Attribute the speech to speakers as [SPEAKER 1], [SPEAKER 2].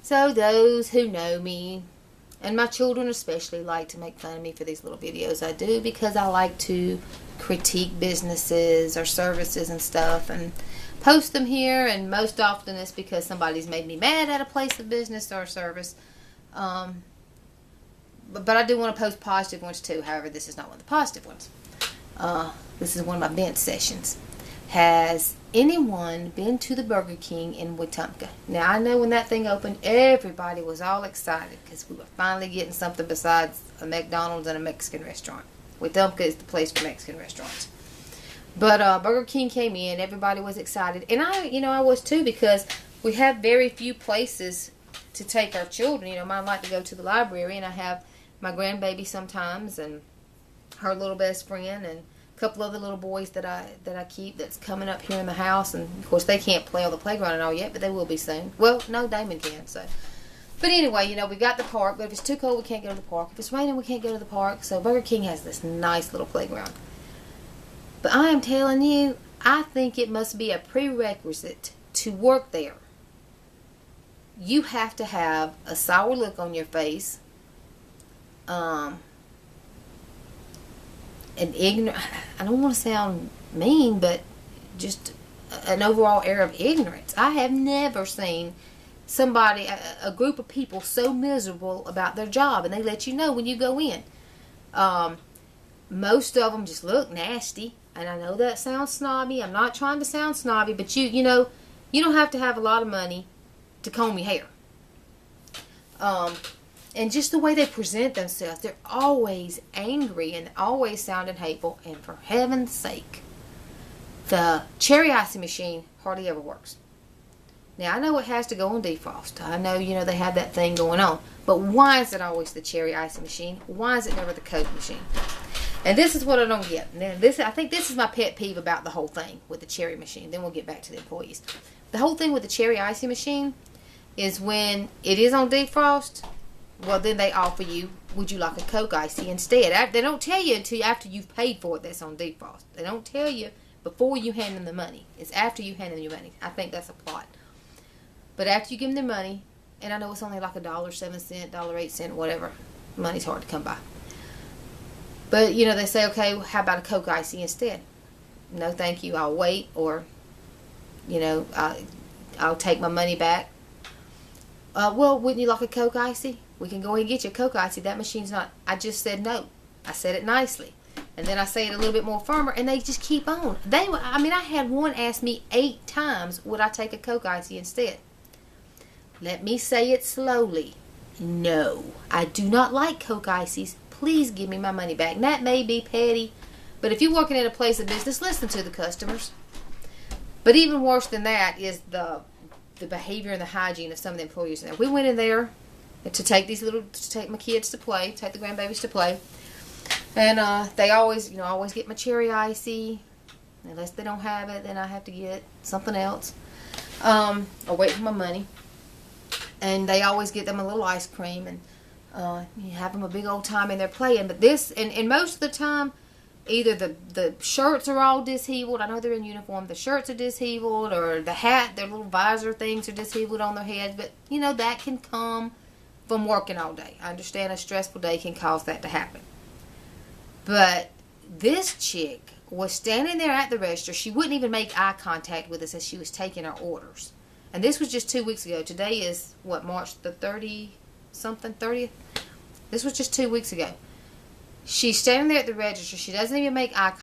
[SPEAKER 1] So those who know me, and my children especially, like to make fun of me for these little videos I do, because I like to critique businesses or services and stuff and post them here. And most often it's because somebody's made me mad at a place of business or service. But I do want to post positive ones too. However, this is not one of the positive ones. This is one of my bench sessions. Has anyone been to the Burger King in Wetumpka? Now, I know when that thing opened, everybody was all excited because we were finally getting something besides a McDonald's and a Mexican restaurant. Wetumpka is the place for Mexican restaurants. But Burger King came in, everybody was excited. And I was too, because we have very few places to take our children. Mine like to go to the library, and I have my grandbaby sometimes and her little best friend and a couple other little boys that I keep that's coming up here in the house. And of course they can't play on the playground and all yet, but they will be soon. Well, no, Damon can. So, but anyway, we got the park. But if it's too cold, we can't go to the park. If it's raining, we can't go to the park. So Burger King has this nice little playground. But I am telling you, I think it must be a prerequisite to work there. You have to have a sour look on your face. An ignorant, I don't want to sound mean, but just an overall air of ignorance. I have never seen somebody, a group of people so miserable about their job, and they let you know when you go in. Most of them just look nasty, and I know that sounds snobby. I'm not trying to sound snobby, but you don't have to have a lot of money to comb your hair. And just the way they present themselves, they're always angry and always sounding hateful. And for heaven's sake, the cherry icing machine hardly ever works. Now, I know it has to go on defrost. I know, they have that thing going on. But why is it always the cherry icing machine? Why is it never the Coke machine? And this is what I don't get. Now, I think this is my pet peeve about the whole thing with the cherry machine. Then we'll get back to the employees. The whole thing with the cherry icing machine is when it is on defrost, well, then they offer you, would you like a Coke Icy instead? They don't tell you until after you've paid for it that's on defrost. They don't tell you before you hand them the money. It's after you hand them your money. I think that's a plot. But after you give them their money, and I know it's only like $1.07, $1.08, whatever. Money's hard to come by. But, they say, okay, well, how about a Coke Icy instead? No, thank you. I'll wait, or, I'll take my money back. Well, wouldn't you like a Coke Icy? We can go ahead and get you a Coke Icy. That machine's not... I just said no. I said it nicely. And then I say it a little bit more firmer, and they just keep on. I had one ask me 8 times, would I take a Coke Icy instead? Let me say it slowly. No. I do not like Coke Icies. Please give me my money back. And that may be petty, but if you're working at a place of business, listen to the customers. But even worse than that is the behavior and the hygiene of some of the employees. Now, we went in there to take my kids to play, take the grandbabies to play, and they always get my cherry icy. Unless they don't have it, then I have to get something else, or wait for my money. And they always get them a little ice cream, and you have them a big old time in there playing. But this, and most of the time, either the shirts are all disheveled. I know they're in uniform. The shirts are disheveled, or the hat, their little visor things are disheveled on their heads. But, that can come from working all day. I understand a stressful day can cause that to happen. But this chick was standing there at the register. She wouldn't even make eye contact with us as she was taking our orders. And this was just 2 weeks ago. Today is, March the 30th? This was just 2 weeks ago. She's standing there at the register. She doesn't even make eye contact.